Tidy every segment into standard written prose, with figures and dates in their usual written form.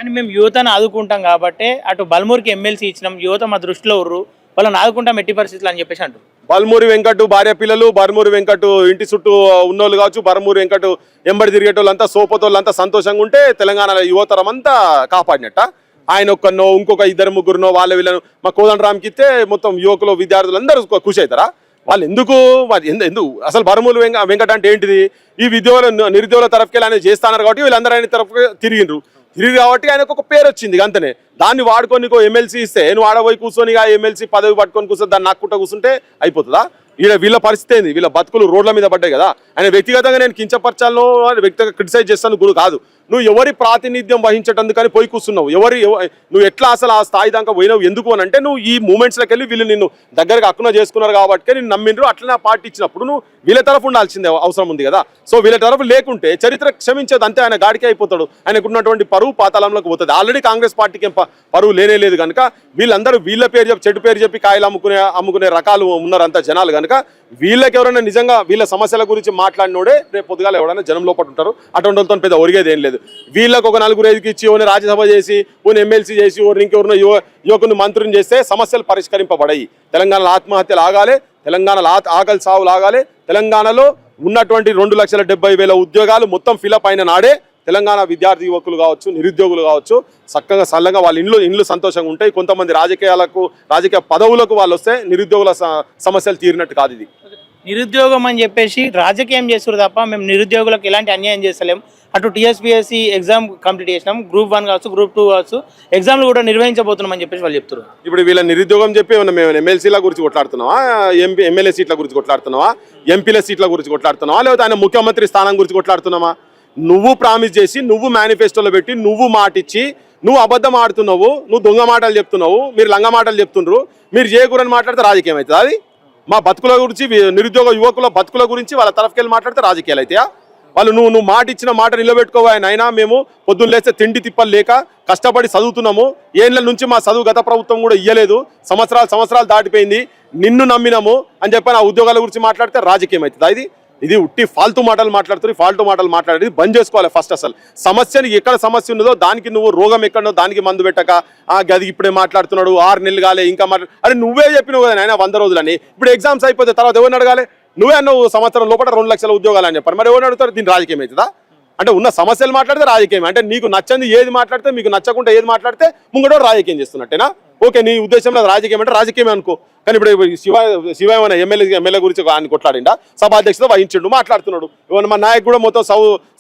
కానీ మేము యువతను ఆదుకుంటాం కాబట్టి అటు బల్మూరికి ఎమ్మెల్సీ ఇచ్చినాం, యువత మా దృష్టిలో ఉర్రు, వాళ్ళని ఆదుకుంటాం ఎట్టి పరిస్థితులు అని చెప్పేసి అంటారు. బల్మూరి వెంకట్ భార్య పిల్లలు, బర్మూరి వెంకట్ ఇంటి చుట్టూ ఉన్నోళ్ళు కావచ్చు, బర్మూరి వెంకట్ ఎంబడి తిరిగేటోళ్ళంతా సోపతోళ్ళంతా సంతోషంగా ఉంటే తెలంగాణ యువతరం అంతా కాపాడినట్ట. ఆయన ఒక్కనో ఇంకొక ఇద్దరు ముగ్గురునో వాళ్ళ వీళ్ళను మా కోదండరామ్కి ఇస్తే మొత్తం యువకులు విద్యార్థులు అందరూ ఖుషి అవుతారా? వాళ్ళు ఎందుకు ఎందుకు అసలు బర్మూరు వెంకట్ అంటే ఏంటిది? ఈ నిరుద్యోగుల తరఫుకి ఆయన చేస్తున్నారు కాబట్టి వీళ్ళందరూ ఆయన తరఫుకి తిరిగి కాబట్టి ఆయనకు ఒక పేరు వచ్చింది. అంతనే దాన్ని వాడుకొని ఎమ్మెల్సీ ఇస్తే నువ్వు ఆడపోయి కూర్చొని ఎమ్మెల్సీ పదవి పట్టుకొని కూర్చొని దాన్ని నాక్కుంటా కూర్చుంటే అయిపోతుందా? వీళ్ళ పరిస్థితి ఏంది? వీళ్ళ బతుకులు రోడ్ల మీద పడ్డాయి కదా. ఆయన వ్యక్తిగతంగా నేను కించపరచాలను వ్యక్తిగతంగా క్రిటిసైజ్ చేస్తాను గురు కాదు. నువ్వు ఎవరి ప్రాతినిధ్యం వహించటందుకని పోయి కూర్చున్నావు, నువ్వు ఎట్లా అసలు ఆ స్థాయి దాకా పోయినావు ఎందుకు అని అంటే నువ్వు ఈ మూమెంట్స్లోకి వెళ్ళి వీళ్ళు నిన్ను దగ్గరగా అక్కున చేసుకున్నారు కాబట్టి నేను నమ్మిండ్రు. అట్లనే పార్టీ ఇచ్చినప్పుడు నువ్వు వీళ్ళ తరఫు ఉండాల్సిందే అవసరం ఉంది కదా. సో వీళ్ళ తరఫు లేకుంటే చరిత్ర క్షమించేది అంతే, ఆయన గాడికి అయిపోతాడు. ఆయనకున్నటువంటి పరువు పాతాళంలోకి పోతుంది. ఆల్రెడీ కాంగ్రెస్ పార్టీకి పరువు లేనే లేదు కనుక వీళ్ళందరూ వీళ్ళ పేరు చెప్పి చెట్టు పేరు చెప్పి కాయలు అమ్ముకునే రకాలు ఉన్నారు అంత జనాలు కనుక వీళ్ళకి ఎవరైనా నిజంగా వీళ్ళ సమస్యల గురించి మాట్లాడినోడే రేపు పొద్దుగాల ఎవరైనా జనం లోపల ఉంటారు. అటువంటి వాళ్ళతో పెద్ద ఒరిగేది ఏం లేదు. వీళ్ళకి ఒక నలుగురు ఐదుకి ఇచ్చి ఓని రాజ్యసభ చేసి ఓని ఎమ్మెల్సీ చేసి ఓని ఇంకెవరినో యువకుని మంత్రిని చేస్తే సమస్యలు పరిష్కరింపబడాయి. తెలంగాణలో ఆత్మహత్యలు ఆగాలి, తెలంగాణలో ఆకలి సావులు ఆగాలి. తెలంగాణలో ఉన్నటువంటి 2,70,000 ఉద్యోగాలు మొత్తం ఫిలప్ అయిన నాడే తెలంగాణ విద్యార్థి యువకులు కావచ్చు, నిరుద్యోగులు కావచ్చు చక్కగా సల్లంగా వాళ్ళ ఇండ్లు సంతోషంగా ఉంటాయి. కొంతమంది రాజకీయ పదవులకు వాళ్ళు వస్తే నిరుద్యోగుల సమస్యలు తీరినట్టు కాదు. ఇది నిరుద్యోగం అని చెప్పేసి రాజకీయం చేస్తారు తప్ప మేము నిరుద్యోగులకు ఎలాంటి అన్యాయం చేస్తలేం. అటు టీఎస్పీఎస్సీ ఎగ్జామ్ కంప్లీట్ చేసినాం, గ్రూప్ 1 కావచ్చు, గ్రూప్ 2 కావచ్చు, ఎగ్జామ్లు కూడా నిర్వహించబోతున్నాం అని చెప్పేసి వాళ్ళు చెప్తున్నారు. ఇప్పుడు వీళ్ళ నిరుద్యోగం చెప్పి మేము ఎమ్మెల్సీల గురించి కొట్లాడుతున్నావా, ఎమ్మెల్యే సీట్ల గురించి కొట్లాడుతున్నావా, ఎంపీల సీట్ల గురించి కొట్లాడుతున్నావా, లేకపోతే ఆయన ముఖ్యమంత్రి స్థానం గురించి కొట్లాడుతున్నావా? నువ్వు ప్రామిస్ చేసి, నువ్వు మేనిఫెస్టోలో పెట్టి, నువ్వు మాటిచ్చి, నువ్వు అబద్ధం ఆడుతున్నావు, నువ్వు దొంగ మాటలు చెప్తున్నావు, మీరు లంగ మాటలు చెప్తుండ్రు, మీరు చేయకూడని మాట్లాడితే రాజకీయం అవుతుంది. అది మా బతుకుల గురించి, నిరుద్యోగ యువకుల బతుకుల గురించి వాళ్ళ తరఫుకెళ్ళి మాట్లాడితే రాజకీయాలు అవుతాయా? వాళ్ళు నువ్వు మాట ఇచ్చిన మాట నిలబెట్టుకోవాలి. అయినా మేము పొద్దున్న లేస్తే తిండి తిప్పలు లేక కష్టపడి చదువుతున్నాము. ఏళ్ళ నుంచి మా చదువు గత ప్రభుత్వం కూడా ఇయ్యలేదు, సంవత్సరాలు దాటిపోయింది, నిన్ను నమ్మినాము అని చెప్పి ఆ ఉద్యోగాల గురించి మాట్లాడితే రాజకీయం అవుతుంది. ఇది ఉట్టి ఫాల్తూ మాటలు మాట్లాడుతుంది. ఫాల్తూ మాటలు మాట్లాడేది బంద్ చేసుకోవాలి ఫస్ట్. అసలు సమస్యని ఎక్కడ సమస్య ఉన్నదో దానికి నువ్వు రోగం ఎక్కడో దానికి మందు పెట్టక గది ఇప్పుడే మాట్లాడుతున్నాడు 6 నెలలు కాలే ఇంకా అరే నువ్వే చెప్పినావు కదా ఆయన 100 రోజులని. ఇప్పుడు ఎగ్జామ్స్ అయిపోతే తర్వాత ఎవరిని అడగాలి? నువ్వే అన్నావు సంవత్సరం లోపల 2 లక్షల ఉద్యోగాలు అని చెప్పారు. మరి ఎవరిని అడుగుతారు? దీని రాజకీయం అవుతుందా? అంటే ఉన్న సమస్యలు మాట్లాడితే రాజకీయం, అంటే నీకు నచ్చంది ఏది మాట్లాడితే, మీకు నచ్చకుండా ఏది మాట్లాడితే ముంగడో రాజకీయం చేస్తున్నట్టేనా? ఓకే, నీ ఉద్దేశంలో రాజకీయం అంటే రాజకీయమే అనుకో. కానీ ఇప్పుడు శివ ఎమ్మెల్యే గురించి ఆయన కొట్లాడిండా, సభాధ్యక్షత వహించిండు, మాట్లాడుతున్నాడు. మా నాయకు కూడా మొత్తం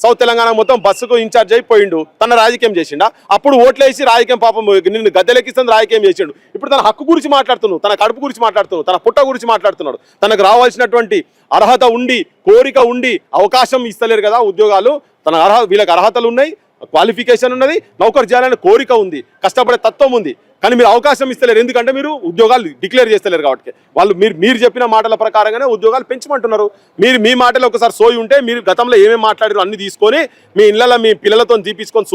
సౌత్ తెలంగాణ మొత్తం బస్సుకు ఇన్ఛార్జ్ అయిపోయిండు, తన రాజకీయం చేసిండా? అప్పుడు ఓట్లేసి రాజకీయం పాపం నిన్ను గద్దెలెక్కిస్తుంది రాజకీయం చేసిండు. ఇప్పుడు తన హక్కు గురించి మాట్లాడుతున్నాడు, తన కడుపు గురించి మాట్లాడుతున్నాడు, తన పుట్ట గురించి మాట్లాడుతున్నాడు. తనకు రావాల్సినటువంటి అర్హత ఉండి, కోరిక ఉండి అవకాశం ఇస్తలేరు కదా ఉద్యోగాలు. వీళ్ళకి అర్హతలు ఉన్నాయి, క్వాలిఫికేషన్ ఉన్నది, నౌకరు చేయాలనే కోరిక ఉంది, కష్టపడే తత్వం ఉంది. కానీ మీరు అవకాశం ఇస్తలేరు. ఎందుకంటే మీరు ఉద్యోగాలు డిక్లేర్ చేస్తలేరు కాబట్టి. వాళ్ళు మీరు చెప్పిన మాటల ప్రకారంగానే ఉద్యోగాలు పెంచమంటున్నారు. మీ మాటలు ఒకసారి సోయి ఉంటే మీరు గతంలో ఏమేమి మాట్లాడారో అన్ని తీసుకొని మీ ఇళ్ళలో మీ పిల్లలతో తీపించుకొని